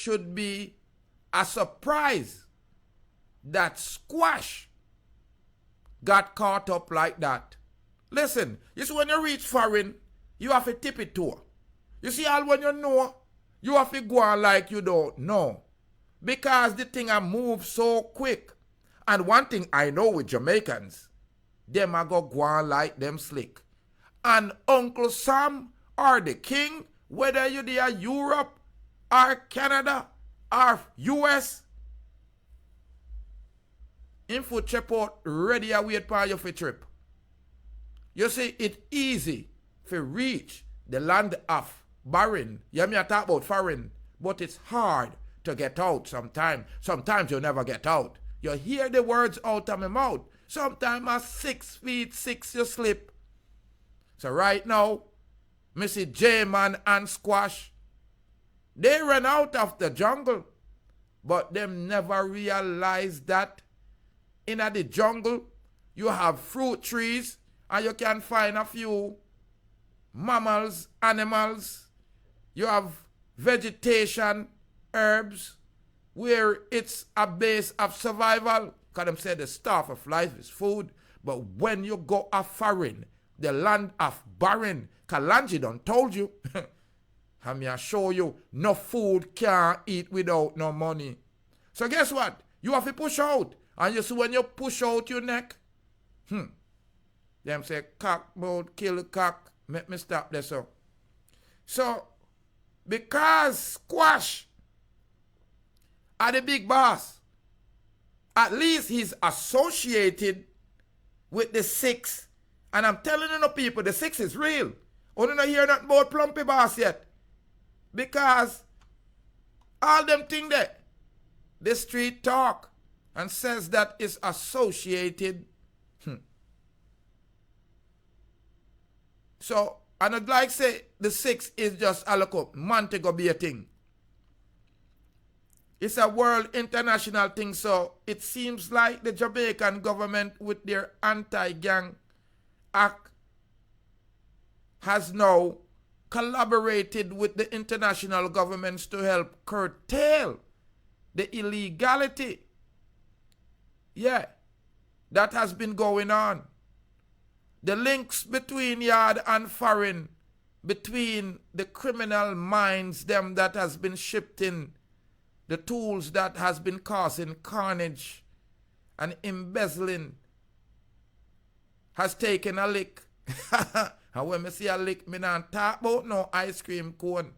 should be a surprise that Squash got caught up like that. Listen, you see when you reach foreign, you have to tip it to her. You see all when you know, you have to go on like you don't know. Because the thing a move so quick. And one thing I know with Jamaicans, them a go on like them slick. And Uncle Sam or the king, whether you there Europe or Canada or US, in foot chepot ready a wait for you for trip. You see, it's easy to reach the land of barren. You may talk about foreign, but it's hard to get out sometimes. Sometimes you never get out. You hear the words out of my mouth. Sometimes at 6 feet 6 you slip. So right now, Missy J-Man and Squash, they ran out of the jungle, but them never realized that in the jungle you have fruit trees and you can find a few mammals, animals. You have vegetation, herbs, where it's a base of survival. Because them say the staff of life is food. But when you go a foreign, the land of barren, Kalanji done told you. And me I show you, no food can't eat without no money. So guess what? You have to push out. And you see when you push out your neck, them say cock mode, kill cock. Make me stop there so. So, because Squash are the big boss, at least he's associated with the 6. And I'm telling you people, the 6 is real. Only not hear nothing about Plumpy Boss yet. Because all them thing there, the street talk and says that it's associated. So, and I'd like to say the 6 is just a look up, Montego Bay thing. It's a world international thing, so it seems like the Jamaican government with their anti-gang act has now collaborated with the international governments to help curtail the illegality. Yeah, that has been going on. The links between yard and foreign, between the criminal minds, them that has been shipped in, the tools that has been causing carnage and embezzling, has taken a lick. And when me see a lick, me not talk about no ice cream cone.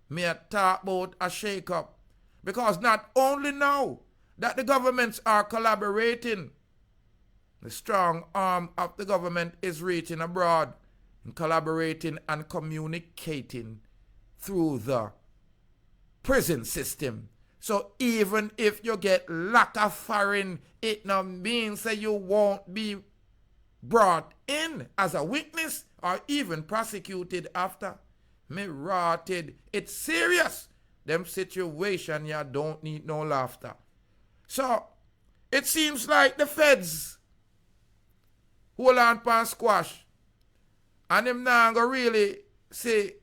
Me a talk about a shake-up. Because not only now that the governments are collaborating, the strong arm of the government is reaching abroad and collaborating and communicating through the prison system. So even if you get locked of foreign, it not means that you won't be brought in as a witness or even prosecuted after. Me rotted. It's serious. Them situation you don't need no laughter. So it seems like the feds hold on pan Squash. And them not gonna really say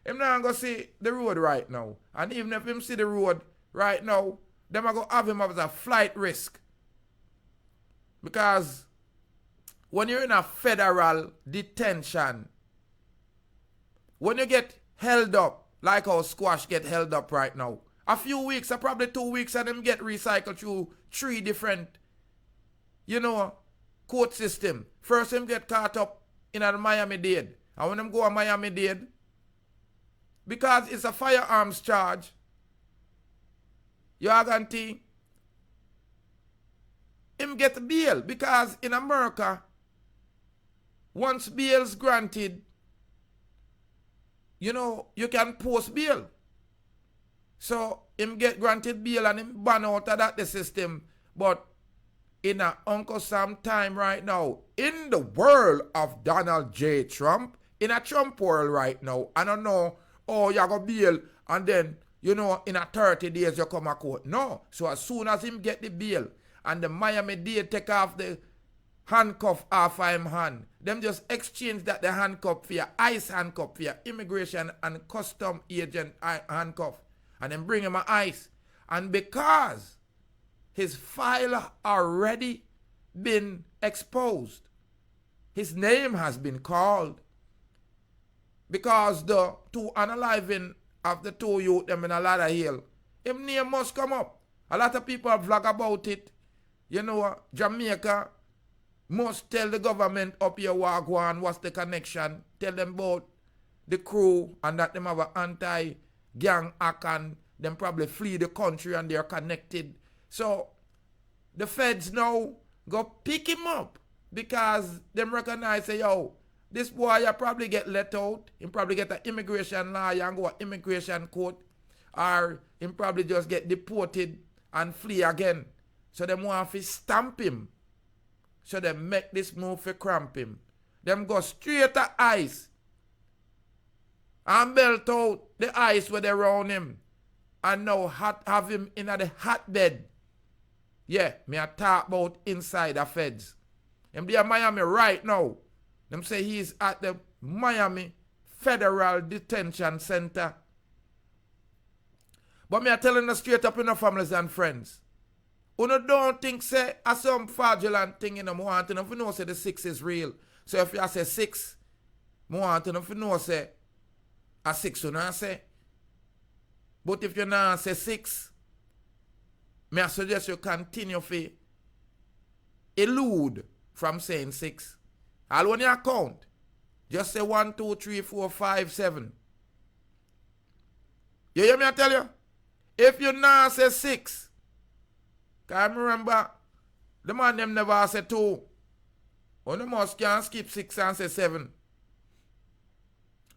him not gonna see the road right now. And even if him see the road right now, them are gonna have him as a flight risk. Because when you're in a federal detention, when you get held up, like how Squash get held up right now, a few weeks or probably 2 weeks of them get recycled through 3 different, court system. First him get caught up in a Miami-Dade. And when him go to Miami-Dade, because it's a firearms charge, you are going to him get bail. Because in America, once bail's granted, you can post bail. So him get granted bail and him ban out of that the system. But in a Uncle Sam time right now, in the world of Donald J. Trump, in a Trump world right now, I don't know, you go bail and then, in a 30 days you come a court. No. So as soon as him get the bail and the Miami-Dade take off the handcuff off of him hand, them just exchange that the handcuff for your ICE handcuff for your immigration and custom agent handcuff. And then bring him a ice. And because his file already been exposed, his name has been called, because the two unaliving of the two youth them in a ladder hill, him name must come up. A lot of people vlog about it. You know, Jamaica must tell the government up here Wagwan what's the connection. Tell them about the crew and that them have an anti-gang act and them probably flee the country and they're connected. So the feds now go pick him up because them recognize, say, yo, this boy you probably get let out. He probably get an immigration lawyer and go to immigration court, or he probably just get deported and flee again. So them want to stamp him. So they make this move for cramp him. Them go straight to ice and belt out the ice where they round him. And now have him in the hotbed. Yeah, me I talk about inside the feds. Him there in Miami right now. Them say he's at the Miami Federal Detention Center. But me I telling you straight up in the families and friends. Uno don't think say a some fraudulent thing in them want to know say the 6 is real. So if you say 6, I want to know say a 6 you not say. But if you not say 6, me I suggest you continue to elude from saying 6. All when you count, just say 1, 2, 3, 4, 5, 7. You hear me I tell you? If you not say 6, because I remember, the man them never say 2. One of us can skip 6 and say 7.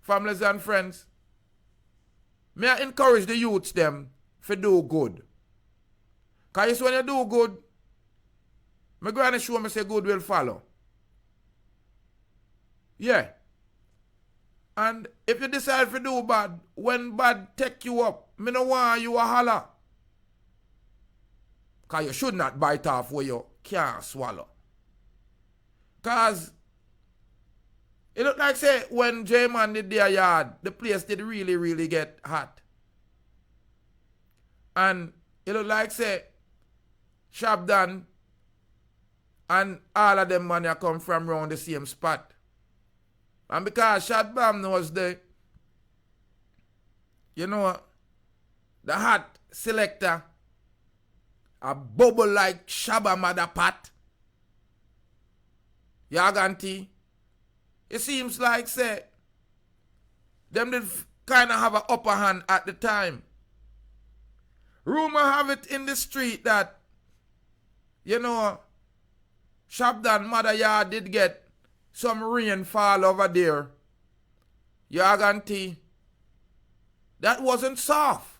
Families and friends, may I encourage the youths them to do good. Because when you do good, my granny show me say good will follow. Yeah. And if you decide to do bad, when bad take you up, me no want you a holler. Because you should not bite off where you can't swallow. Because it look like say when J-Man did their yard, the place did really, really get hot. And it look like say Shabdan and all of them money come from around the same spot. And because Shadbam was the, you know, the hot selector, a bubble like Shabba mother pot. Yaganti. It seems like say them did kind of have an upper hand at the time. Rumor have it in the street that, you know, Shabdan mother yard did get some rainfall over there. Yaganti. That wasn't soft.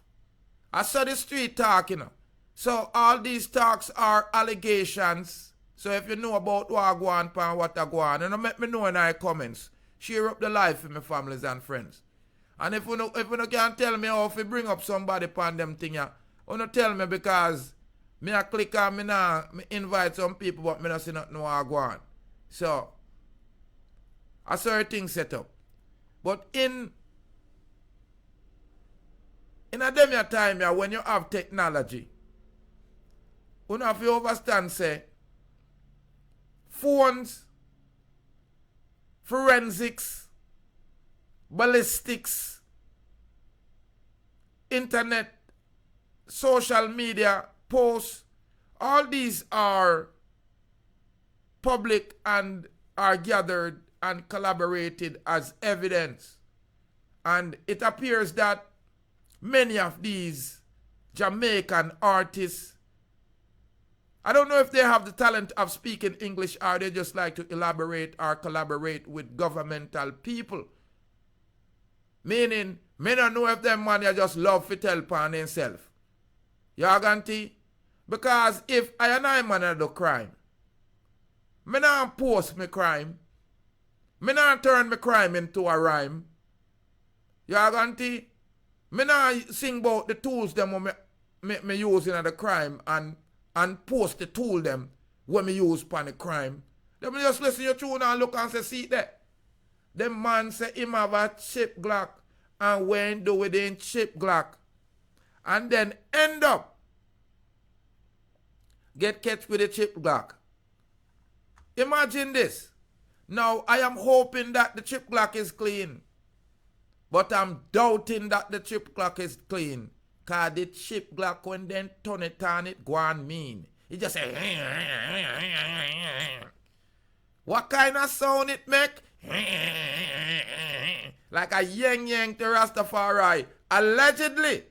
I saw the street talk, you know. So all these talks are allegations. So if you know about what go on and what I go on, and let me know in our comments. Share up the life with my families and friends. And if you can't tell me how to bring up somebody upon them thing, you tell me, because me I click on me now, me invite some people, but me not see nothing what go on. So I saw a thing set up. But in a dem time here, when you have technology, you have to understand, say, phones, forensics, ballistics, internet, social media, posts, all these are public and are gathered and collaborated as evidence. And it appears that many of these Jamaican artists, I don't know if they have the talent of speaking English or they just like to elaborate or collaborate with governmental people. Meaning, me don't know if them man just love to tell upon themselves. You ganti? Because if I and I man do crime, me not post me crime. Me not turn me crime into a rhyme. You ganti? Me not sing about the tools them me use in the crime and post the tool them when me use upon the crime. Them just listen to your tune and look and say, see that. Them man say him have a chip Glock and when do within chip Glock. and then end up get catch with a chip Glock. Imagine this. Now, I am hoping that the chip Glock is clean. But I'm doubting that the chip Glock is clean. Because the chip Glock, when they turn it on, it go on mean. It just say, what kind of sound it make? Like a yang yang to Rastafari. Allegedly.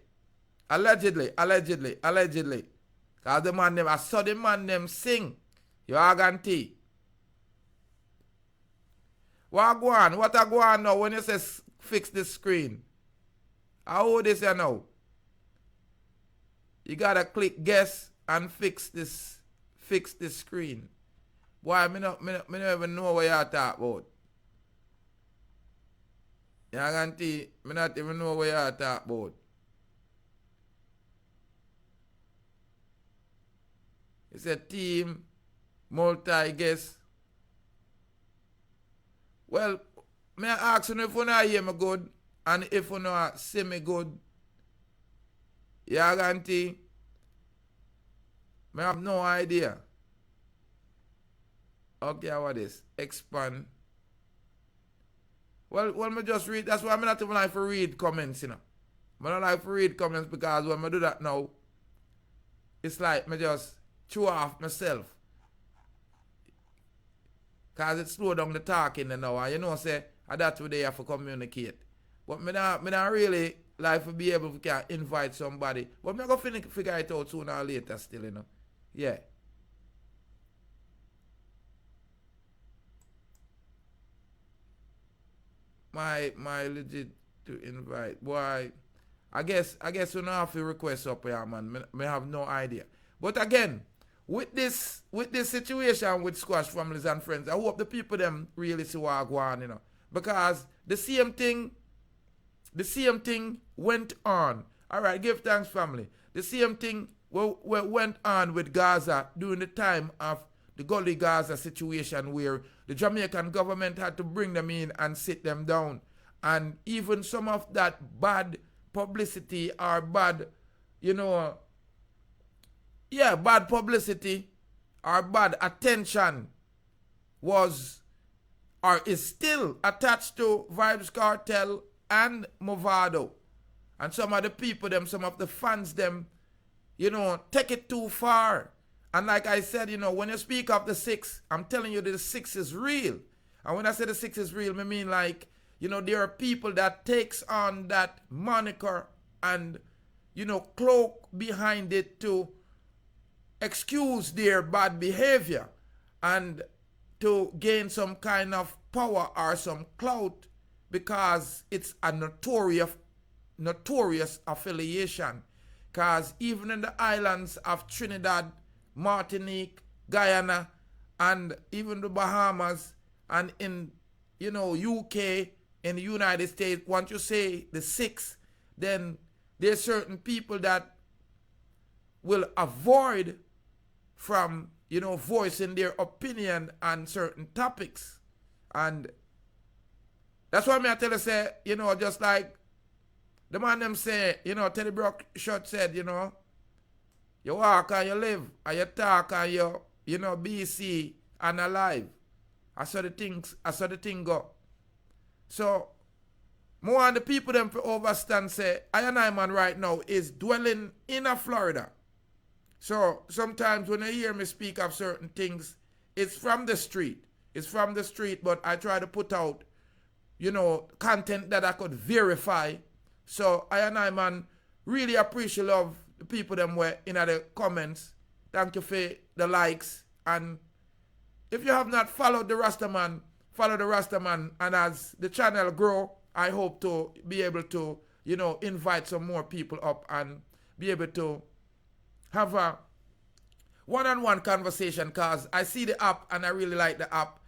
Because the man them, I saw the man them sing. You are guarantee. What go on? What I go on now when you say fix the screen? How old is you now? You gotta click guess and fix this screen. Boy, me not even know what you're talking about. You guarantee me not even know what you're talking about. It's a team, multi-guess. Well, may I ask you if you not hear me good and if you not see me good? You guarantee? I have no idea. Okay, what is? Expand. Well, me just read. That's why I'm not even like to read comments, you know. I don't like to read comments because when I do that now, it's like me just chew off myself. Because it slow down the talking now. And you know, say, that's what they have to communicate. But me not really like to be able to invite somebody. But me going to figure it out sooner or later still, you know. Yeah. My legit to invite. Boy, I guess you don't have to request up here, man. Me have no idea. But again, with this situation with Squash families and friends, I hope the people them really see what go on, you know. Because the same thing went on. Alright, give thanks, family. The same thing went on with Gaza during the time of the Gully Gaza situation where the Jamaican government had to bring them in and sit them down. And even some of that bad publicity or bad, you know, bad publicity or bad attention was or is still attached to Vybz Kartel and Movado. And some of the people them, some of the fans them, you know, take it too far. And like I said, you know, when you speak of the 6, I'm telling you that the 6 is real. And when I say the 6 is real, I mean like, you know, there are people that takes on that moniker and, you know, cloak behind it to excuse their bad behavior and to gain some kind of power or some clout because it's a notorious affiliation. Because even in the islands of Trinidad, Martinique, Guyana, and even the Bahamas, and in, you know, UK, in the United States, once you say the 6, then there's certain people that will avoid from, you know, voicing their opinion on certain topics. And that's why I tell you, say, you know, just like the man them say, you know, Teddy Brockshot said, you know, you walk and you live, and you talk and you know, BC and alive. I saw the thing go. So, more on the people them for overstand say, I and I man right now is dwelling in a Florida. So, sometimes when I hear me speak of certain things, it's from the street. It's from the street, but I try to put out, you know, content that I could verify. So, I and I man really appreciate love the people them were in the comments. Thank you for the likes. And if you have not followed the Rastaman, follow the Rastaman. And as the channel grow, I hope to be able to, you know, invite some more people up and be able to have a one-on-one conversation, because I see the app and I really like the app.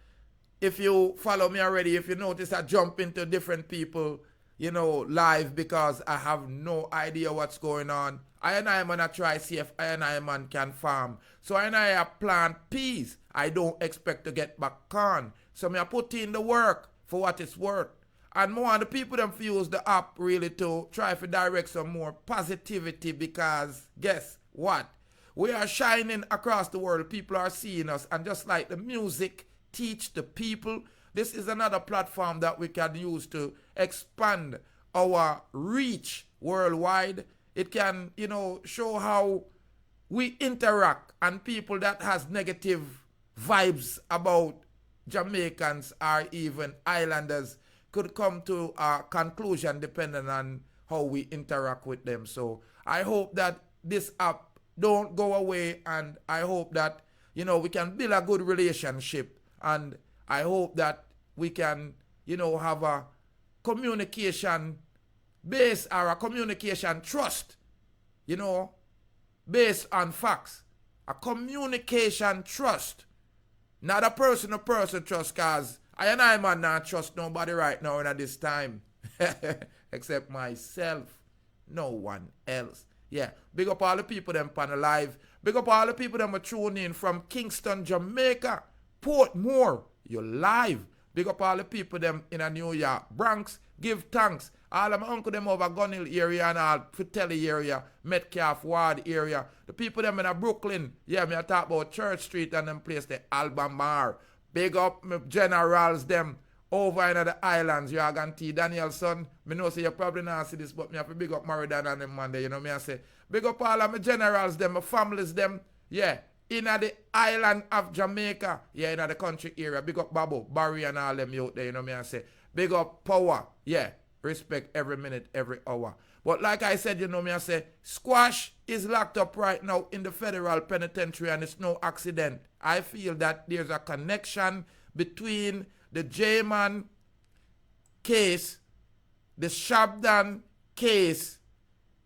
If you follow me already, if you notice I jump into different people, you know, live because I have no idea what's going on. I and I man try see if I and I man can farm. So I and I plant peas. I don't expect to get back corn. So I put in the work for what it's worth. And more the people them use the app really to try to direct some more positivity, because guess what? We are shining across the world. People are seeing us. And just like the music teach the people, this is another platform that we can use to expand our reach worldwide. It can, show how we interact, and people that has negative vibes about Jamaicans or even islanders could come to a conclusion depending on how we interact with them. So I hope that this app don't go away, and I hope that, we can build a good relationship, and I hope that we can, have a communication base or a communication trust, based on facts. A communication trust. Not a person-to-person trust, because I and I man not trust nobody right now at this time. Except myself. No one else. Yeah. Big up all the people them on the live. Big up all the people them are tuning in from Kingston, Jamaica. Portmore. You're live. Big up all the people them in a New York. Bronx. Give thanks. All of my uncle them over Gun Hill area and all Fratelli area, Metcalf Ward area. The people them in a Brooklyn. Yeah, me I talk about Church Street and them place the Albemarle. Big up my generals them over in the islands. Jorgan T. Danielson. Me know say you probably not see this, but me have to big up Meridan and them man there. Me I say, big up all of my generals them, my families them. Yeah, in the island of Jamaica. Yeah, in the country area. Big up Babu, Barry and all them out there. Me I say, big up Power. Yeah. Respect every minute, every hour. But like I said, me I say, Squash is locked up right now in the federal penitentiary, and it's no accident. I feel that there's a connection between the J-Man case, the Shabdan case.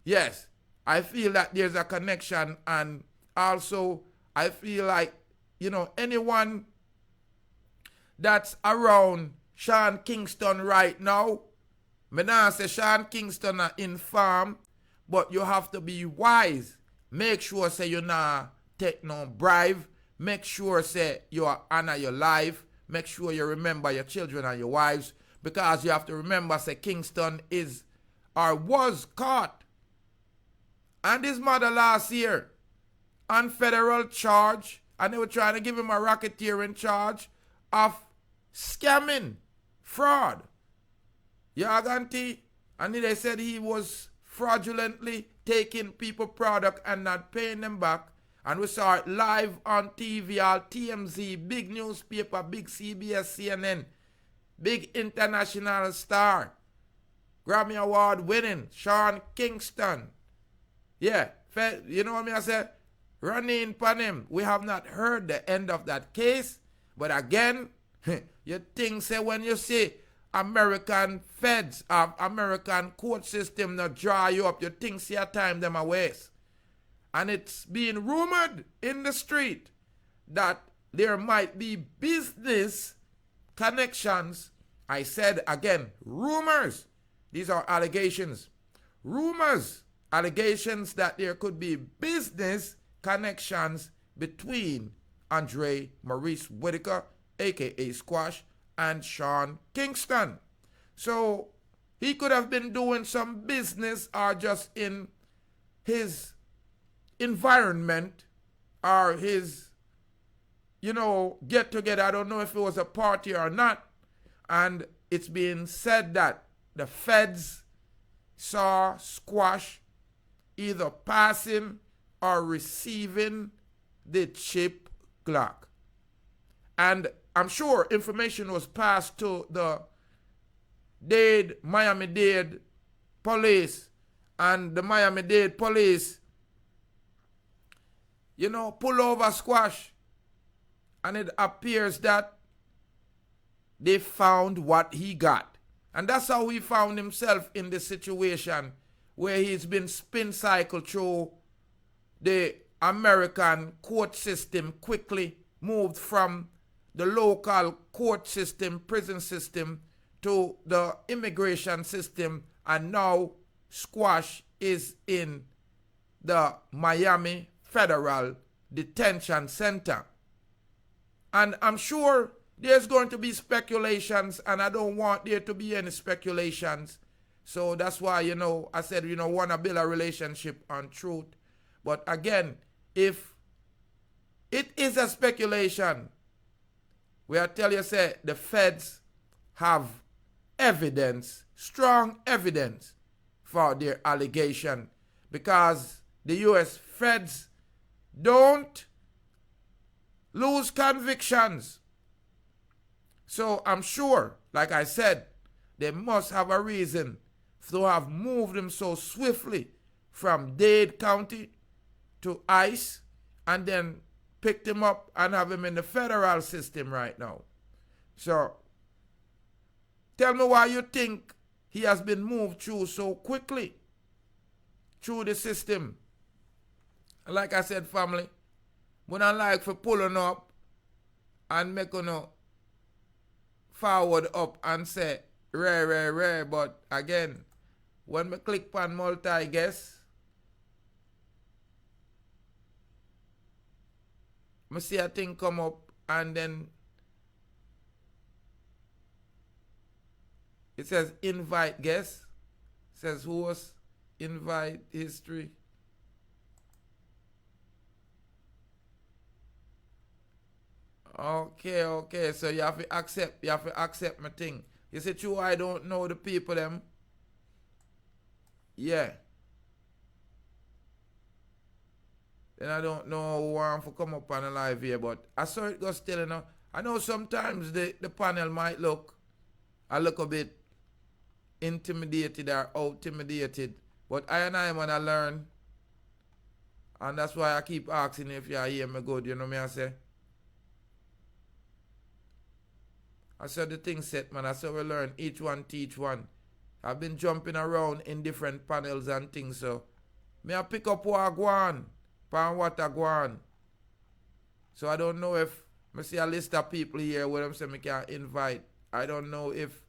Yes, I feel that there's a connection, and also I feel like, anyone that's around Sean Kingston right now, me nah say Sean Kingston are informed, but you have to be wise. Make sure say you nah take no bribe. Make sure say you honor your life. Make sure you remember your children and your wives, because you have to remember say Kingston is or was caught and his mother last year on federal charge, and they were trying to give him a racketeering charge of scamming, fraud. Yaganti, and they said he was fraudulently taking people product and not paying them back. And we saw it live on TV, all TMZ, big newspaper, big CBS, CNN, big international star, Grammy Award winning, Sean Kingston. Yeah, you know what I say? Running upon him. We have not heard the end of that case. But again, you think say when you see American feds, American court system not draw you up, you think see a time them a waste. And it's being rumored in the street that there might be business connections. I said again, rumors. These are allegations. Rumors, allegations that there could be business connections between Andrae Maurice Whittaker, aka Squash, and Sean Kingston. So he could have been doing some business or just in his environment or his, get together. I don't know if it was a party or not. And it's being said that the feds saw Squash either passing or receiving the chip Glock. And I'm sure information was passed to the Miami-Dade police, and the Miami-Dade police, pull over Squash, and it appears that they found what he got. And that's how he found himself in this situation where he's been spin cycled through the American court system, quickly moved from the local court system, prison system, to the immigration system, and now Squash is in the Miami Federal Detention Center. And I'm sure There's going to be speculations, and I don't want there to be any speculations. So that's why, I said, want to build a relationship on truth. But again, if it is a speculation, we I tell you, say, the feds have evidence, strong evidence for their allegation, because the U.S. feds don't lose convictions. So I'm sure, like I said, they must have a reason to have moved him so swiftly from Dade County to ICE and then picked him up and have him in the federal system right now. So tell me why you think he has been moved through so quickly through the system. Like I said, family, when I like for pulling up and make forward up and say rare, but again, when I click on multi-guess, I see a thing come up and then it says invite guest. It says host, invite history. Okay. So you have to accept my thing. You say true, I don't know the people them. Yeah. Then I don't know who want to come up on a live here, but I saw it go still, I know sometimes the panel might look a little bit intimidated or intimidated, but I want to learn, and that's why I keep asking if you hear me good, you know me I say. I saw the thing set, man. I saw we learn each one teach one. I've been jumping around in different panels and things, so me I pick up what I go on, pan what I go on. So I don't know if I see a list of people here where I'm saying I can invite. I don't know if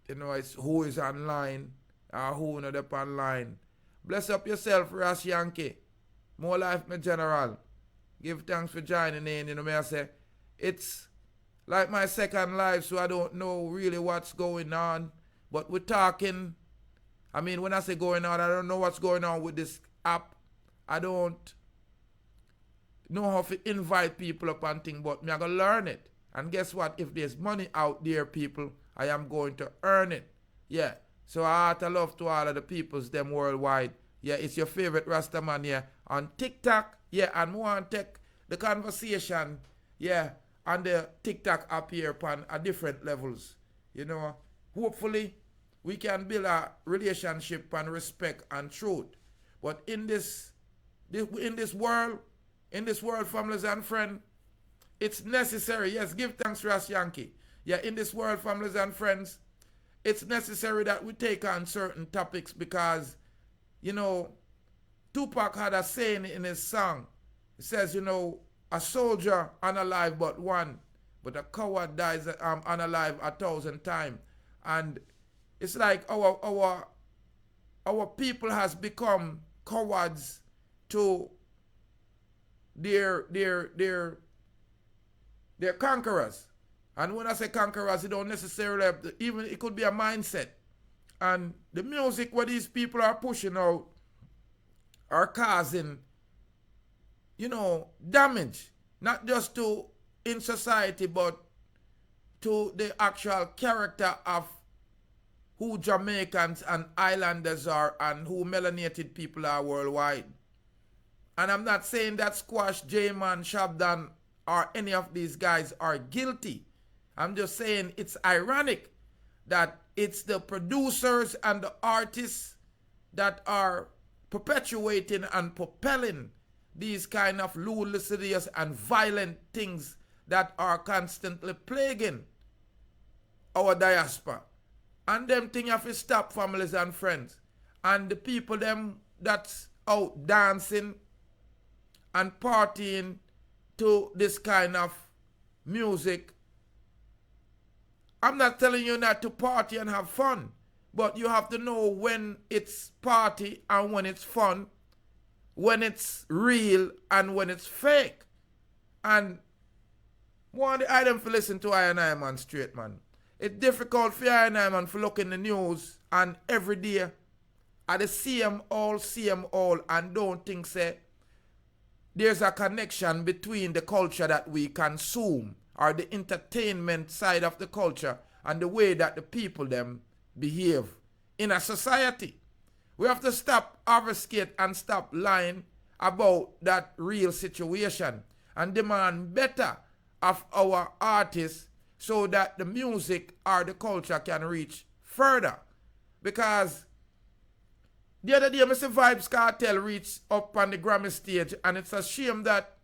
it's who is online or who not up online. Bless up yourself, Ross Yankee. More life, my general. Give thanks for joining in, me I say. It's like my second live, so I don't know really what's going on. But we're talking, I mean, when I say going on, I don't know what's going on with this app. I don't know how to invite people up and things, but me I gonna learn it. And guess what? If there's money out there, people, I am going to earn it. Yeah. So I heart of love to all of the peoples them worldwide. Yeah, it's your favorite Rastaman here on TikTok. Yeah, and we want to take the conversation, yeah, on the TikTok app here upon different levels. Hopefully we can build a relationship and respect and truth. But in this world, families and friends, it's necessary. Yes, give thanks to us, Yankee. Yeah, in this world, families and friends, it's necessary that we take on certain topics because, Tupac had a saying in his song. It says, a soldier unalive but one, but a coward dies unalive 1,000 times. And it's like our people has become cowards to their conquerors. And when I say conquerors, it don't necessarily have even it could be a mindset. And the music where these people are pushing out are causing, damage, not just to in society, but to the actual character of who Jamaicans and islanders are and who melanated people are worldwide. And I'm not saying that Squash, J-Man, Shabdan, or any of these guys are guilty. I'm just saying it's ironic that it's the producers and the artists that are perpetuating and propelling these kind of lascivious and violent things that are constantly plaguing our diaspora. And them things have to stop, families and friends. And the people them that's out dancing and partying to this kind of music, I'm not telling you not to party and have fun, but you have to know when it's party and when it's fun, when it's real and when it's fake. And one of the item for listen to I and I man straight, man. It's difficult for I and I man for look in the news and every day at the same all, and don't think say there's a connection between the culture that we consume or the entertainment side of the culture and the way that the people them behave in a society. We have to stop obfuscate and stop lying about that real situation and demand better of our artists so that the music or the culture can reach further. Because the other day, Mr. Vybz Kartel reached up on the Grammy stage, and it's a shame that,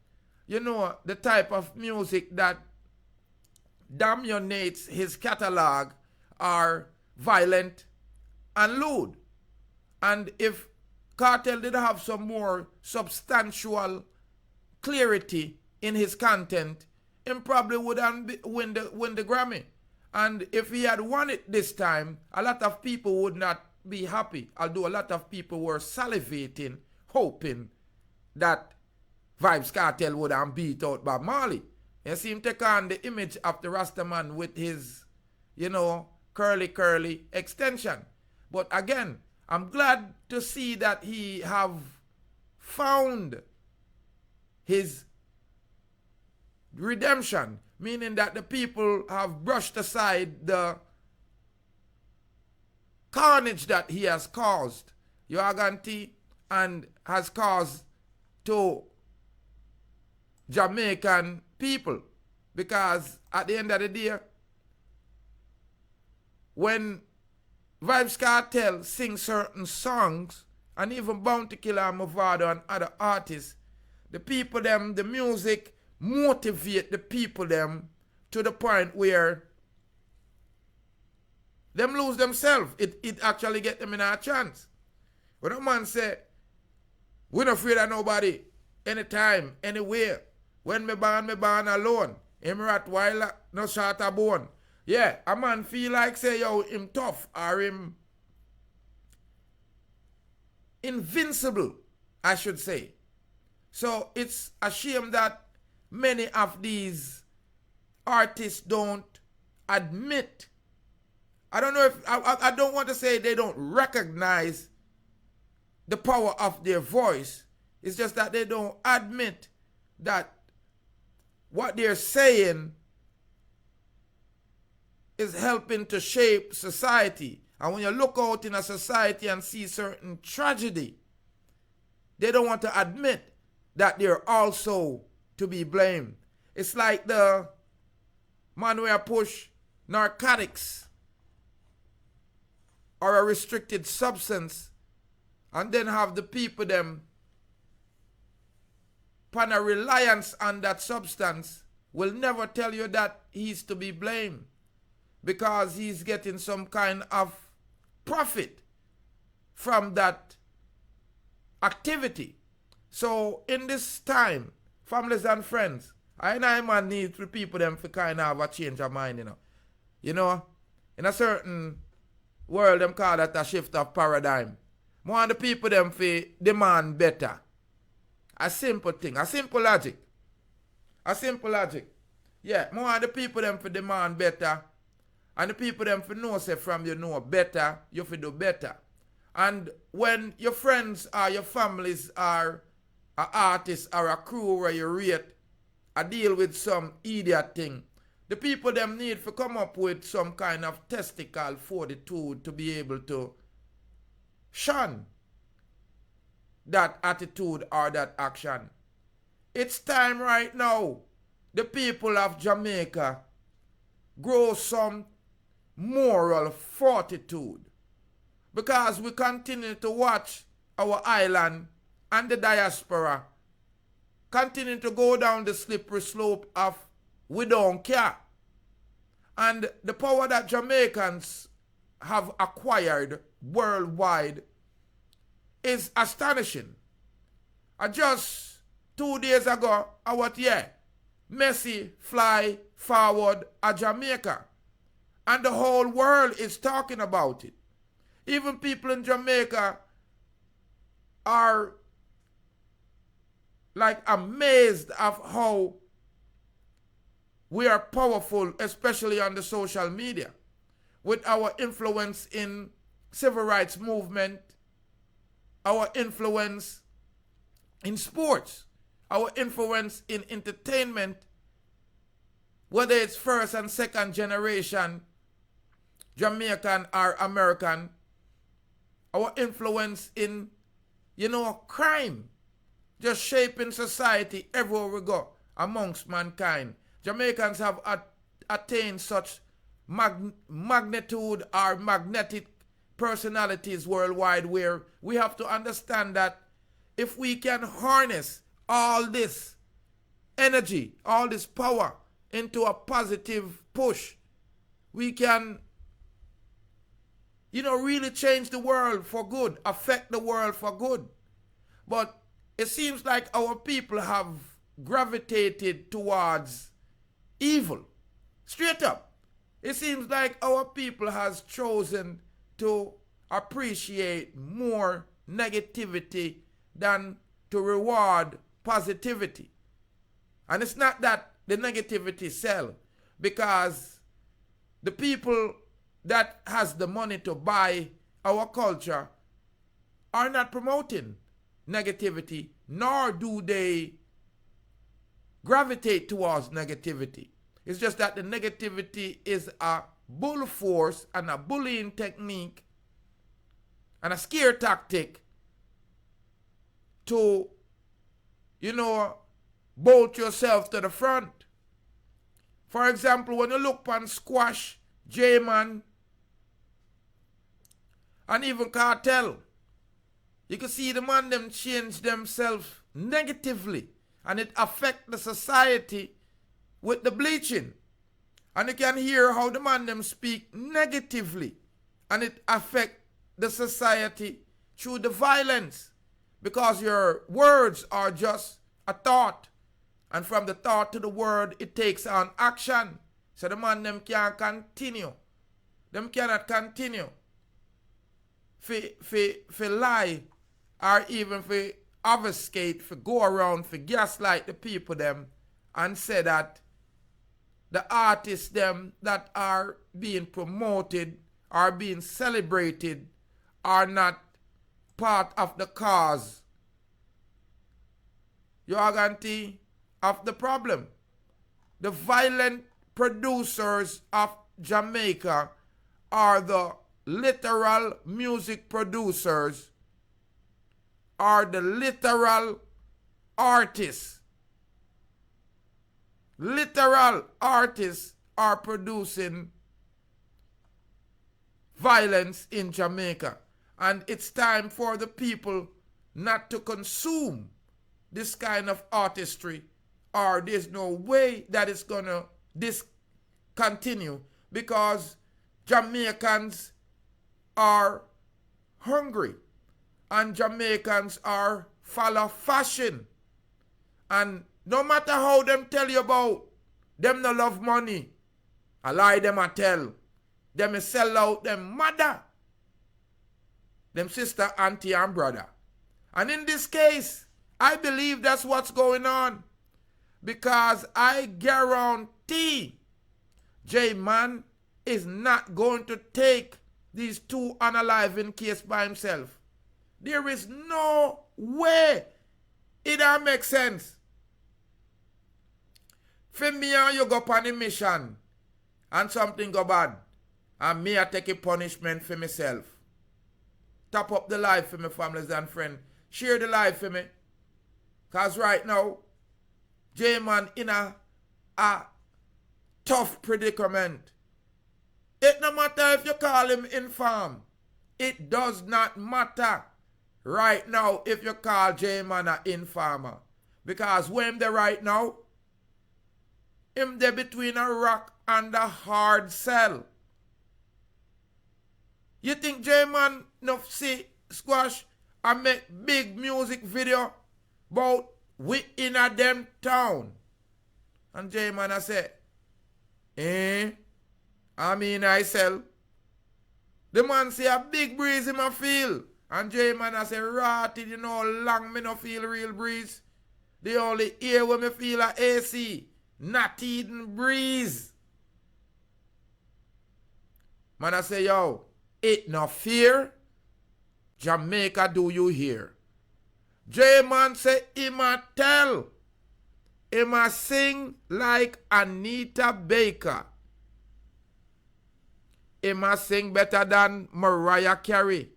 you know, the type of music that dominates his catalog are violent and lewd. And if Kartel did have some more substantial clarity in his content, he probably would win the Grammy. And if he had won it this time, a lot of people would not be happy, although a lot of people were salivating, hoping that Vybz Kartel would have beat out Bob Marley. You see him take on the image of the Rastaman with his, you know, curly extension. But again, I'm glad to see that he have found his redemption, meaning that the people have brushed aside the carnage that he has caused, Yoganti, and has caused to Jamaican people. Because at the end of the day, when Vybz Kartel sings certain songs, and even Bounty Killer, Mavado, and other artists, the people them, the music motivate the people them to the point where them lose themselves. It actually get them in a chance. When a man say, we're not afraid of nobody, anytime, anywhere. When me born alone. Him rat while no short a bone. Yeah, a man feel like say, yo, him tough or him invincible, I should say. So it's a shame that many of these artists don't admit. I don't know if, I don't want to say they don't recognize the power of their voice. It's just that they don't admit that what they're saying is helping to shape society. And when you look out in a society and see certain tragedy, they don't want to admit that they're also to be blamed. It's like the man who push narcotics or a restricted substance and then have the people them upon a reliance on that substance will never tell you that he's to be blamed because he's getting some kind of profit from that activity. So in this time, families and friends, I man need for people them for kind of have a change of mind, you know. You know, in a certain world, them call that a shift of paradigm. More the people them for demand better. A simple thing, a simple logic. A simple logic. Yeah, more the people them for demand better. And the people them for know say from you know better, you for do better. And when your friends or your families are an artist or a crew where you rate, I deal with some idiot thing, the people them need to come up with some kind of testicle fortitude to be able to shun that attitude or that action. It's time right now the people of Jamaica grow some moral fortitude, because we continue to watch our island and the diaspora continue to go down the slippery slope of we don't care. And the power that Jamaicans have acquired worldwide is astonishing. Just 2 days ago, I was here. Messi fly forward at Jamaica. And the whole world is talking about it. Even people in Jamaica are like amazed of how we are powerful, especially on the social media, with our influence in civil rights movement, our influence in sports, our influence in entertainment, whether it's first and second generation Jamaican or American, our influence in, crime, just shaping society everywhere we go amongst mankind. Jamaicans have attained such magnitude or magnetic personalities worldwide, where we have to understand that if we can harness all this energy, all this power into a positive push, we can, really change the world for good, affect the world for good. But it seems like our people have gravitated towards evil. Straight up. It seems like our people has chosen to appreciate more negativity than to reward positivity. And it's not that the negativity sell, because the people that has the money to buy our culture are not promoting negativity, nor do they gravitate towards negativity. It's just that the negativity is a bull force and a bullying technique and a scare tactic to, bolt yourself to the front. For example, when you look on Squash, J-Man, and even Cartel, you can see the man them change themselves negatively, and it affect the society with the bleaching. And you can hear how the man them speak negatively, and it affect the society through the violence, because your words are just a thought, and from the thought to the word it takes on action. So the man them can't continue. Them cannot continue for lie, or even for obfuscate, for go around, for gaslight the people them, and say that the artists them that are being promoted, are being celebrated, are not part of the cause. You are guarantee of the problem. The violent producers of Jamaica are the literal music producers, are the literal artists. Literal artists are producing violence in Jamaica. And it's time for the people not to consume this kind of artistry, or there's no way that it's going to discontinue, because Jamaicans are hungry and Jamaicans are follow fashion. And no matter how them tell you about them no love money, a lie them a tell. Them a sell out them mother, them sister, auntie and brother. And in this case, I believe that's what's going on, because I guarantee J-Man is not going to take these two unaliving case by himself. There is no way it don't make sense. For me and you go on a mission and something go bad, and me I take a punishment for myself. Top up the life for my families and friends. Share the life for me. Because right now, J-Man in a tough predicament. It no matter if you call him infirm. It does not matter right now if you call J-Man an informer. Because when they right now, him there between a rock and a hard cell. You think J-Man no see Squash and make big music video about we in a them town? And J-Man I say, I mean I sell. The man say a big breeze in my feel. And J-Man I say, rotted, long me no feel real breeze. The only air when me feel a AC. not even breeze. Man, I say, yo, it no fear. Jamaica do you hear? J-Man say, him a tell. Him a sing like Anita Baker. Him a sing better than Mariah Carey.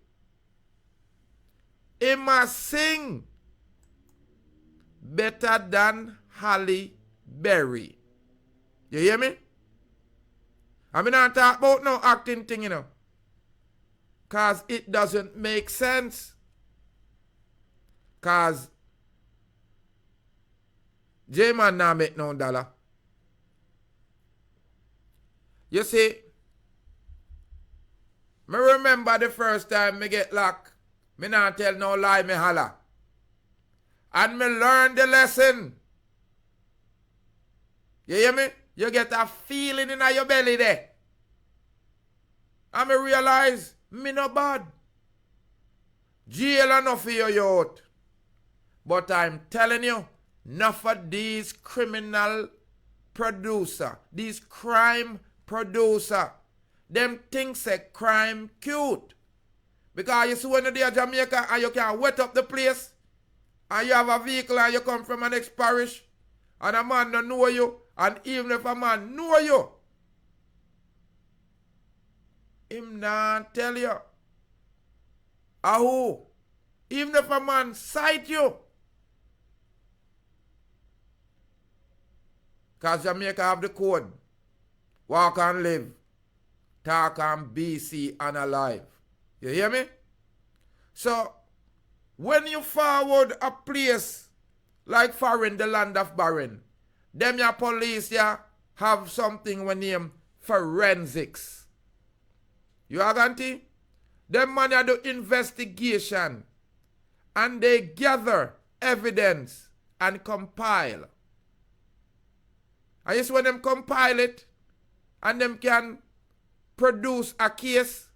Him a sing better than Halle Berry. You hear me? I mean, I'm talking about no acting thing, you know. Because it doesn't make sense. Because J-Man now make no dollar. You see, me remember the first time me get locked. Me not tell no lie, me holla. And me learn the lesson. You hear me? You get a feeling in your belly there. And me realize, me no bad. Jail enough for your youth. But I'm telling you, enough of these criminal producer, these crime producer, them things say crime cute. Because you see when you're in Jamaica and you can wet up the place, and you have a vehicle and you come from an next parish, and a man don't know you, and even if a man know you, him not tell you. Who? Even if a man sight you. Because Jamaica have the code. Walk and live. Talk and BC and alive. You hear me? So, when you forward a place like foreign, the land of barren, them your police ya have something we name forensics. You aganti? Them man ya do investigation and they gather evidence and compile. And yes, when them compile it and them can produce a case,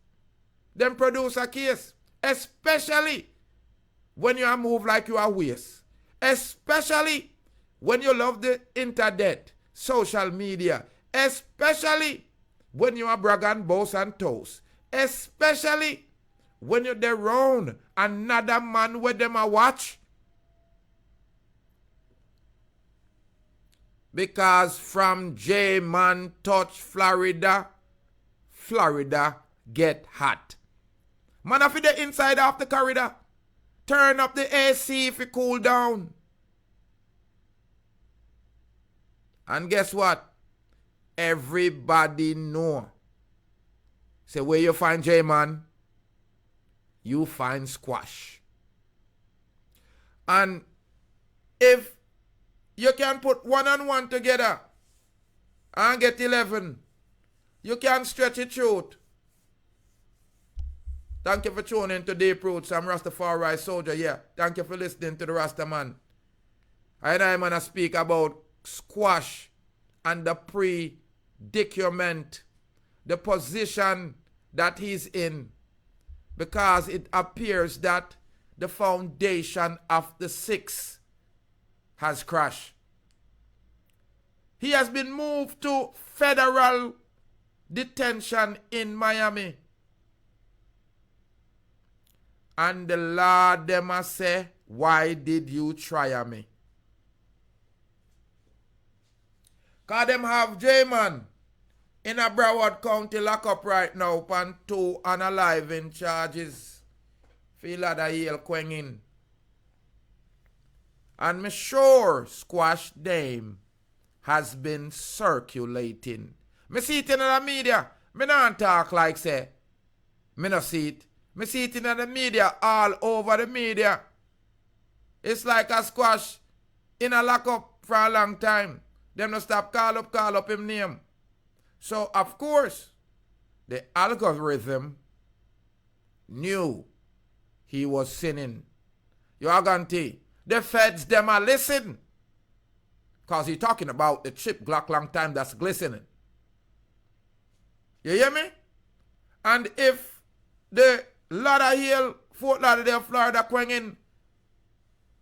them produce a case. Especially when you are moved like you are waste. Especially when you love the internet, social media. Especially when you are brag and boast and toast. Especially when you're there around another man with them a watch. Because from J-Man touch Florida, Florida get hot. Man, if you the inside of the corridor, turn up the AC if it cool down. And guess what? Everybody know. Say, where you find J-Man? You find squash. And if you can put 1 and 1 together and get 11, you can stretch it short. Thank you for tuning in to Deep Roots. I'm Rastafari Soldier. Yeah, thank you for listening to the Rasta Man. I'm going to speak about squash and the predicament, the position that he's in, because it appears that the foundation of the 6 has crashed. He has been moved to federal detention in Miami. And the Lord them a say, why did you try me? Because them have J-Man in a Broward County lockup right now and 2 unalive charges. Feel that I heal Kwengin. And me sure squash name has been circulating. Me see it in the media. Me not talk like say. Me no see it. Me see it in the media, all over the media. It's like a squash in a lockup for a long time. Them no stop call up him name. So, of course, the algorithm knew he was sinning. You are going to the feds, them are listening. Because he's talking about the chip Glock long time that's glistening. You hear me? And if the Lauderdale, Fort Lauderdale, Florida, Kwengin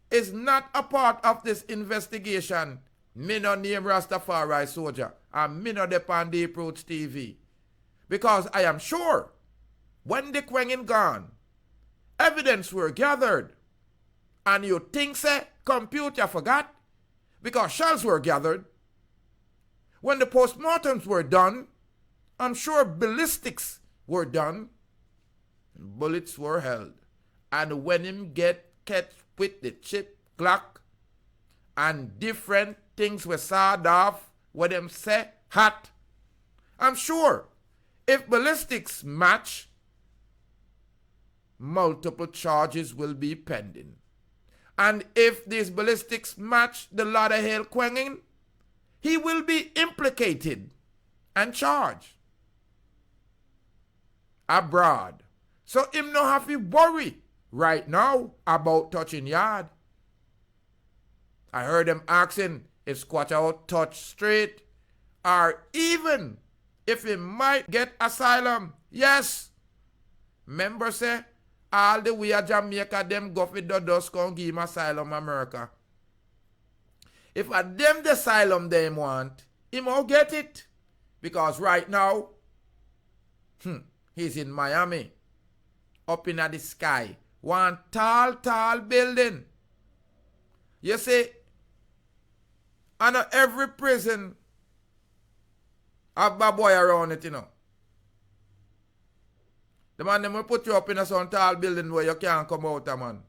is not a part of this investigation, Me no name Rastafari soldier. And me no depend Deep Roots TV. Because I am sure when the Kwengin gone, evidence were gathered. And you think say computer forgot? Because shells were gathered. When the postmortems were done, I'm sure ballistics were done. Bullets were held. And when him get catch with the chip Glock and different things were sawed off, what them say hot, I'm sure if ballistics match, multiple charges will be pending. And if these ballistics match the Lauderdale Kwengin, he will be implicated and charged abroad. So him no have to worry right now about touching yard. I heard them asking if squatter out touch straight, or even if he might get asylum. Yes. Remember say, all the way to Jamaica, them go for the dust come give him asylum America. If a them the asylum they want, he won't get it. Because right now, he's in Miami, up in the sky. One tall building. You see, and every prison have a boy around it, you know. The man them will put you up in a some tall building where you can't come out, man.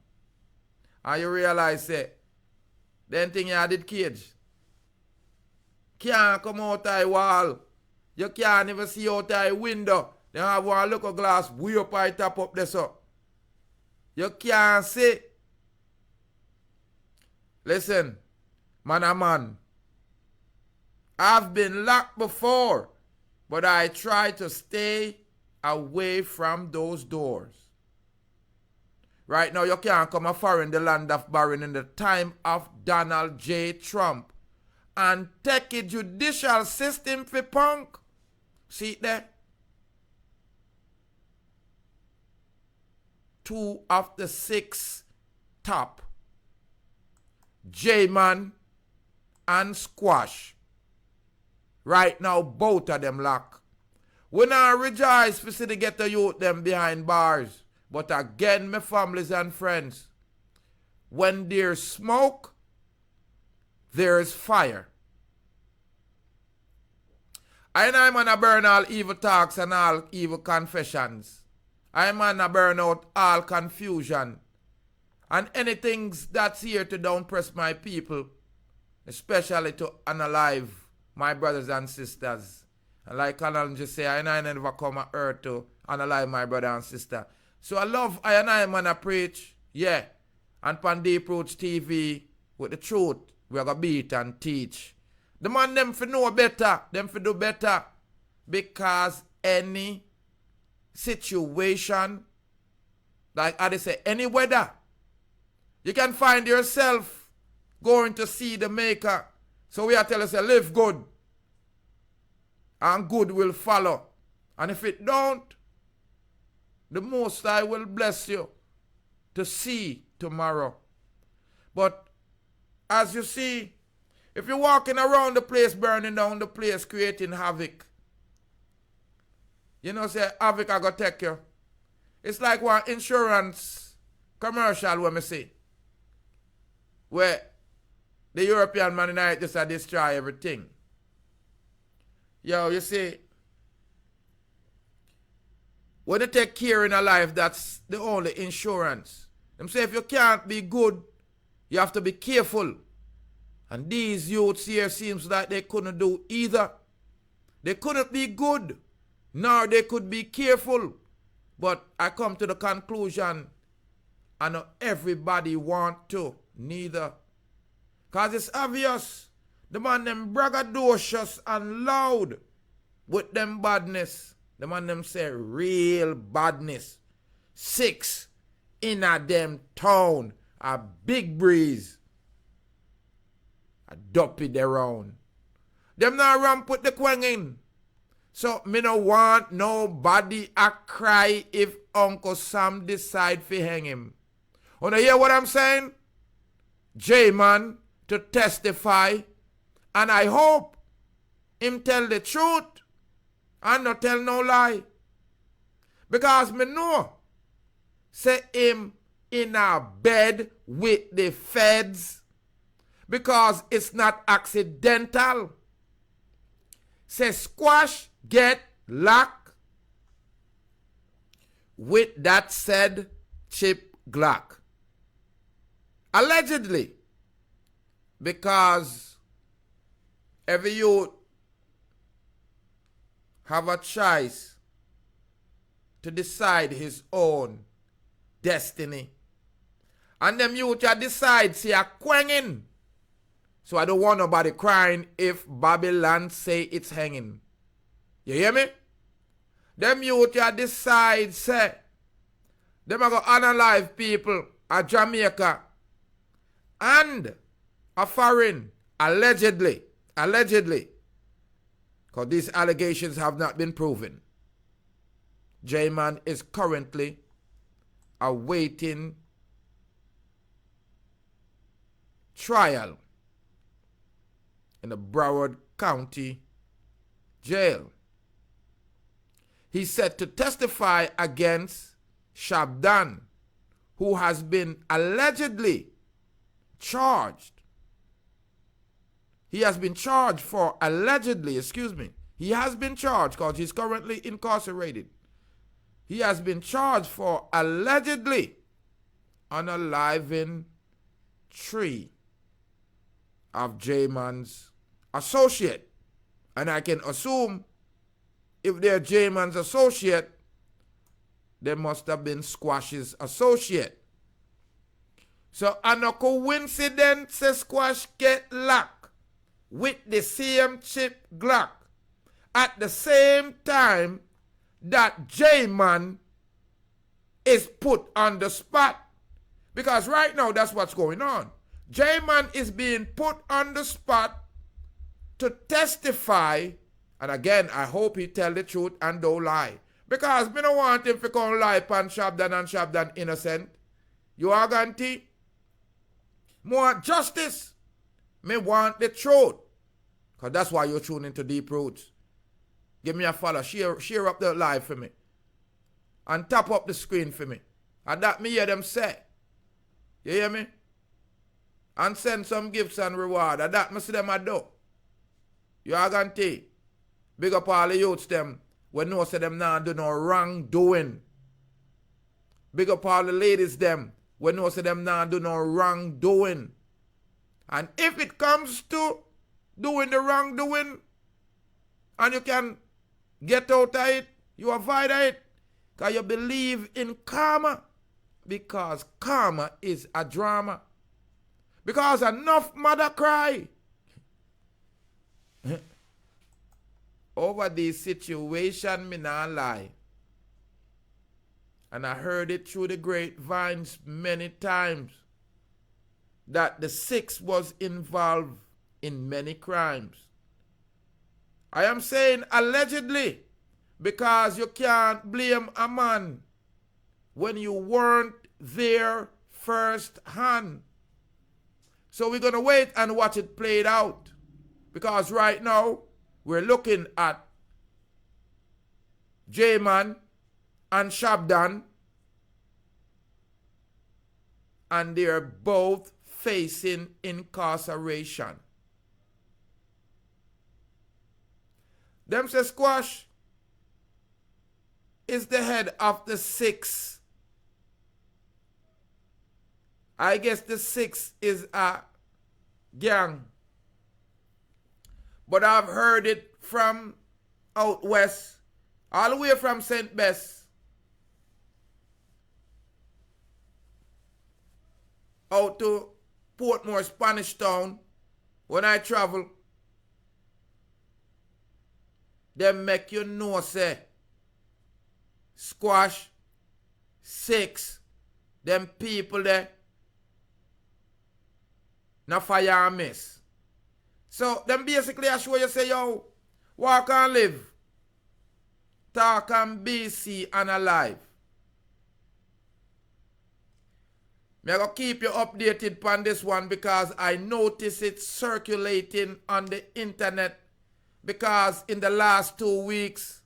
And you realize, say, then thing you did cage. Can't come out of the wall. You can't even see out of the window. They have one look of glass way up high top up there, so. You can't see. Listen, man a man. I've been locked before, but I try to stay away from those doors. Right now, you can't come afar in the land of Barren in the time of Donald J. Trump and take a judicial system for punk. See it there? 2 of the 6 top, J-Man and Squash. Right now, both of them lock. We not rejoice for see to get the youth them behind bars. But again, my families and friends, when there's smoke, there's fire. I'm gonna burn all evil talks and all evil confessions. I'm gonna burn out all confusion and anything that's here to downpress my people, especially to unalive my brothers and sisters. And like Colonel just say, I never come on earth to unalive my brother and sister. So I love I man a preach, yeah. And on Deep Roots TV with the truth, we're gonna beat and teach. The man them for know better, them for do better. Because any situation, like I say, any weather, you can find yourself going to see the Maker. So we are telling us, live good, and good will follow. And if it don't, the Most High will bless you to see tomorrow. But as you see, if you're walking around the place, burning down the place, creating havoc, you know, say, havoc I go take you. It's like one insurance commercial when me see, where the European man and I just destroy everything. Yo, you see, when you take care in a life, that's the only insurance. Them say if you can't be good, you have to be careful. And these youths here seems like they couldn't do either. They couldn't be good, nor they could be careful. But I come to the conclusion, I know everybody want to, neither. Because it's obvious, the man them braggadocious and loud with them badness. The man them say real badness. 6 in a them town, a big breeze. A duppy their own. Them not ramp with the Kwengin. So me no want nobody a cry if Uncle Sam decide to hang him. Wanna hear what I'm saying? J-Man to testify And I hope him tell the truth and not tell no lie. Because me know, say him in a bed with the feds because it's not accidental. Say Squash get locked with that said chip Glock. Allegedly. Because every youth have a choice to decide his own destiny. And them youth ya decide see a quanging. So I don't want nobody crying if Babylon say it's hanging. You hear me? Them youth ya decide say them are going to unalive people at Jamaica and a foreign, allegedly, because these allegations have not been proven. J-Man is currently awaiting trial in the Broward County Jail. He's set to testify against Shabdan, who has been allegedly charged. He has been charged for allegedly, he has been charged because he's currently incarcerated. He has been charged for allegedly unaliving 3 of J-Man's associate. And I can assume if they're J-Man's associate, they must have been Squash's associate. So, and a coincidence, say Squash get locked with the same chip Glock at the same time that J-Man is put on the spot. Because right now, that's what's going on. J-Man is being put on the spot to testify. And again, I hope he tell the truth and don't lie. Because me don't want him to come lie upon Shabdan and Shabdan innocent. You are guarantee? More justice. Me want the truth. Because that's why you're tuning into Deep Roots. Give me a follow. Share up the live for me. And tap up the screen for me. And that me hear them say. You hear me? And send some gifts and reward. And that me see them a do. You are guarantee? Big up all the youths them. When no say them now do no wrongdoing. Big up all the ladies them. When no say them now do no wrongdoing. And if it comes to doing the wrongdoing, and you can get out of it, you avoid it, because you believe in karma. Because karma is a drama. Because enough mother cry over this situation, me not lie. And I heard it through the grapevines many times that the 6 was involved in many crimes. I am saying allegedly because you can't blame a man when you weren't there first hand. So we're going to wait and watch it played out. Because right now, we're looking at J-Man and Shabdan. And they're both facing incarceration. Them say Squash is the head of the 6. I guess the 6 is a gang. But I've heard it from out west, all the way from St. Bess, out to Portmore, Spanish Town, when I travel. They make you know, say, Squash, 6, them people there, na firearm miss. So, them basically assure you say, yo, walk and live, talk and be, see, and alive. Me I go keep you updated on this one because I notice it circulating on the internet because in the last 2 weeks,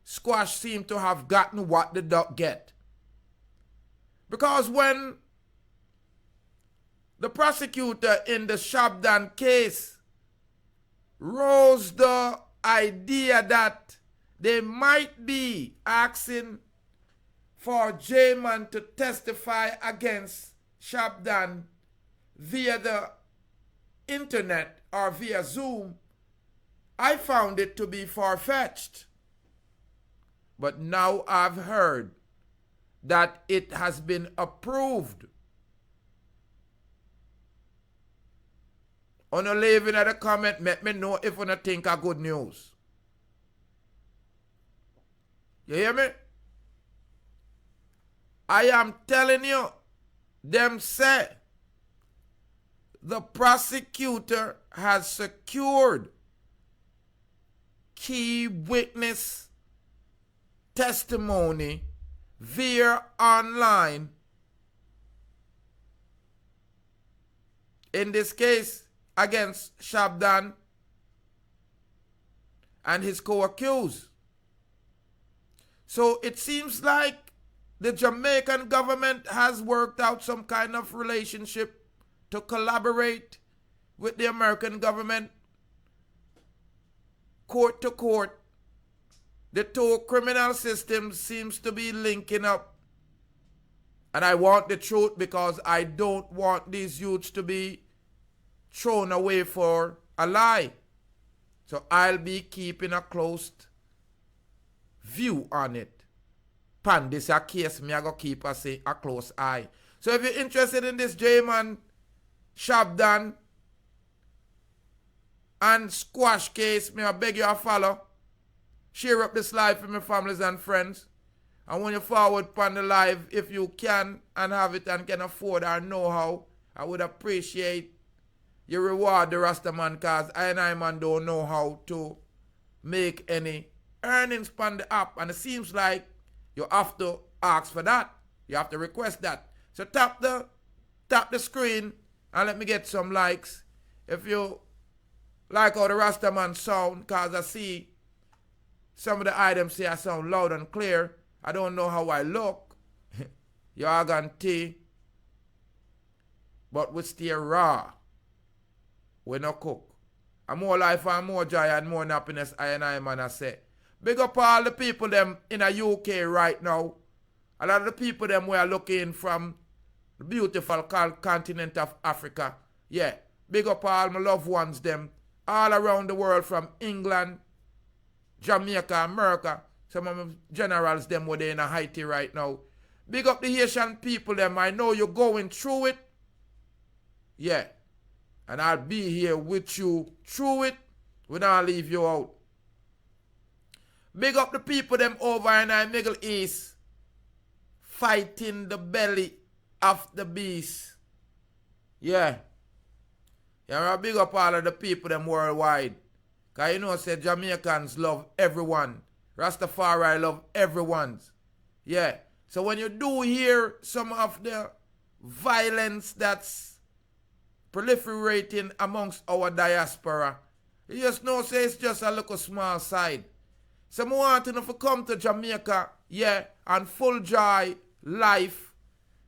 Squash seemed to have gotten what the duck get. Because when the prosecutor in the Shabdan case rose the idea that they might be asking for J-Man to testify against Shabdan via the internet or via Zoom, I found it to be far-fetched. But now I've heard that it has been approved. On a leaving at the comment, let me know if you think of good news. You hear me? I am telling you, them say the prosecutor has secured key witness testimony via online. In this case, against Shabdan and his co-accused. So it seems like the Jamaican government has worked out some kind of relationship to collaborate with the American government, court to court. The two criminal systems seems to be linking up. And I want the truth because I don't want these youths to be thrown away for a lie. So I'll be keeping a close view on it. Pan this a case, me I go keep a close eye. So if you're interested in this J-Man, Shabdan, and Squash case, me I beg you to follow. Share up this live for my families and friends. And when you forward pan the live, if you can and have it and can afford or know how, I would appreciate you reward the Rastaman because I and I man don't know how to make any earnings from the app. And it seems like you have to ask for that. You have to request that. So tap the screen and let me get some likes. If you like how the Rastaman sound, because I see some of the items say I sound loud and clear. I don't know how I look. Yargan but we stay raw. We no cook. And more life and more joy and more happiness, I and I man I say. Big up all the people them in the UK right now. A lot of the people them we are looking from the beautiful continent of Africa. Yeah. Big up all my loved ones them all around the world from England, Jamaica, America. Some of my generals them were there in Haiti right now. Big up the Haitian people them. I know you're going through it. Yeah. And I'll be here with you through it when I leave you out. Big up the people them over in the Middle East fighting the belly of the beast. Yeah. Yeah, big up all of the people them worldwide. Because you know, say Jamaicans love everyone. Rastafari love everyone. Yeah. So when you do hear some of the violence that's proliferating amongst our diaspora, you just know say it's just a little small side. Some want to come to Jamaica, yeah, and full joy life,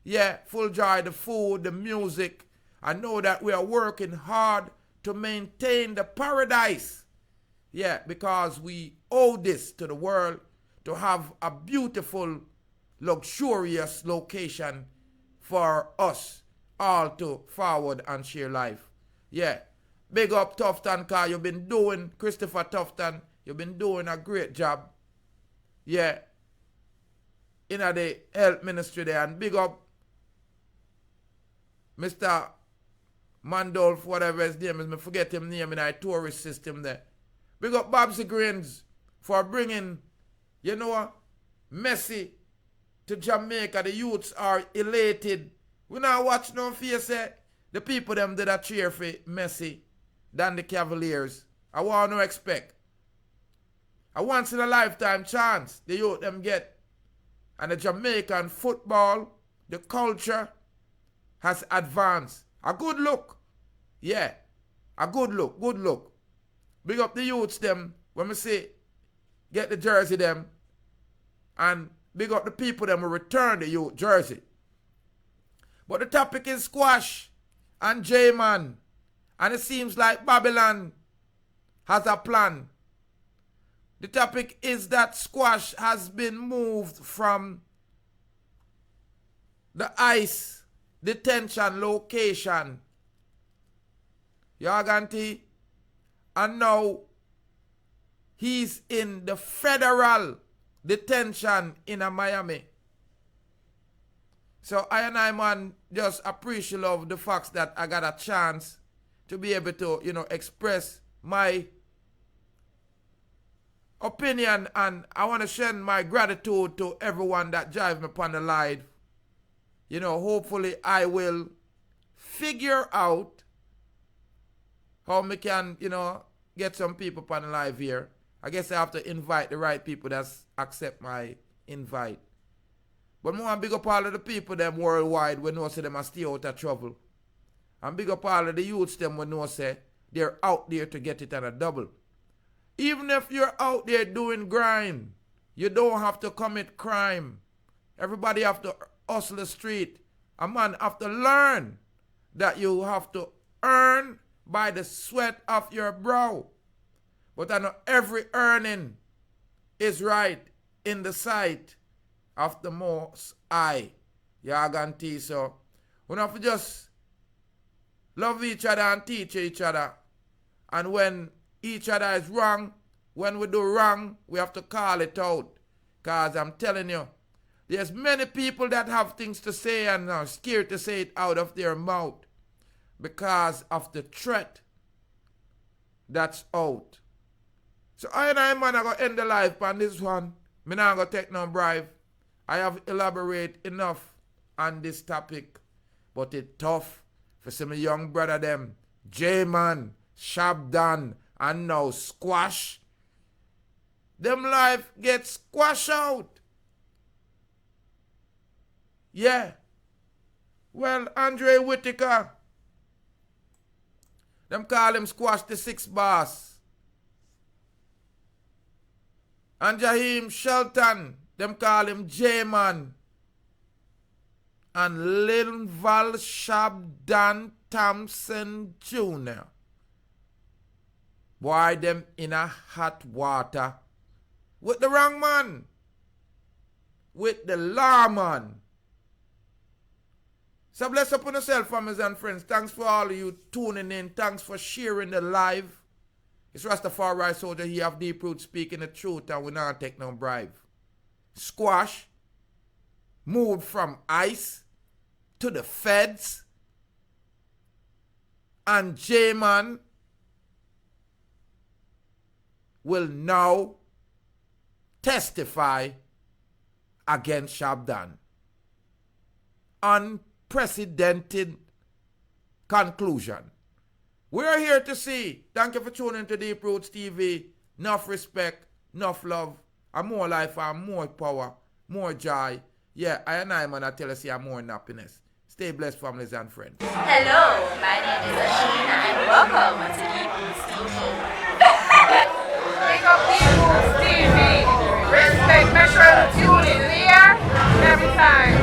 yeah, full joy the food, the music. I know that we are working hard to maintain the paradise, yeah, because we owe this to the world to have a beautiful, luxurious location for us all to forward and share life. Yeah. Big up Tufton, cause you've been doing, Christopher Tufton, you've been doing a great job. Yeah. In the health ministry there. And big up Mr. Mandolf, whatever his name is, I forget his name in our tourist system there. Big up Babsy Greens for bringing, you know, Messi to Jamaica. The youths are elated. We now watch no face the people them did a cheer for Messi than the Cavaliers. I want to expect a once in a lifetime chance the youth them get. And the Jamaican football, the culture has advanced. A good look. Yeah. A good look. Good look. Big up the youths them. When we say get the jersey them. And big up the people them who return the youth jersey. But the topic is squash and J-Man. And it seems like Babylon has a plan. The topic is that squash has been moved from the ICE detention location. Yaganti. And now he's in the federal detention in Miami. So I and I, man, just appreciate of the fact that I got a chance to be able to, express my opinion, and I want to share my gratitude to everyone that drive me upon the live. Hopefully I will figure out how we can, get some people upon the live here. I guess I have to invite the right people that accept my invite. But more and big up all of the people them worldwide when know say them a stay out of trouble. And big up all of the youths them when know say they're out there to get it on a double. Even if you're out there doing grind, you don't have to commit crime. Everybody have to hustle the street. A man have to learn that you have to earn by the sweat of your brow. But I know every earning is right in the sight of the Most High. Yaganti. So we have to just love each other and teach each other. And when each other is wrong, when we do wrong, we have to call it out. Because I'm telling you, there's many people that have things to say and are scared to say it out of their mouth because of the threat that's out. So I and I, man, I'm going to end the life on this one. I'm not going to take no bribe. I have elaborated enough on this topic. But it's tough for some young brother them. J-Man, Shabdan, and now Squash. Them life get squashed out. Yeah. Well, Andrae Whittaker, them call him Squash the Six Boss. And Jaheim Shelton, them call him J-Man. And Lil Val Shabdan Thompson Jr. Boy, them in a hot water. With the wrong man. With the law man. So bless upon yourself, families and friends. Thanks for all of you tuning in. Thanks for sharing the live. It's Rastafari Soldier. He have deep roots speaking the truth and we not take no bribe. Squash moved from ICE to the feds. And J-Man will now testify against Shabdan. Unprecedented conclusion. We're here to see. Thank you for tuning to Deep Roots TV. Enough respect, enough love, and more life and more power, more joy. Yeah, I and I, man, I tell you, see, I'm more happiness. Stay blessed, families and friends. Hello, my name is Ashina, and welcome to Deep Roots TV. Pick up Deep Roots TV. Respect, make sure to tune in there every time.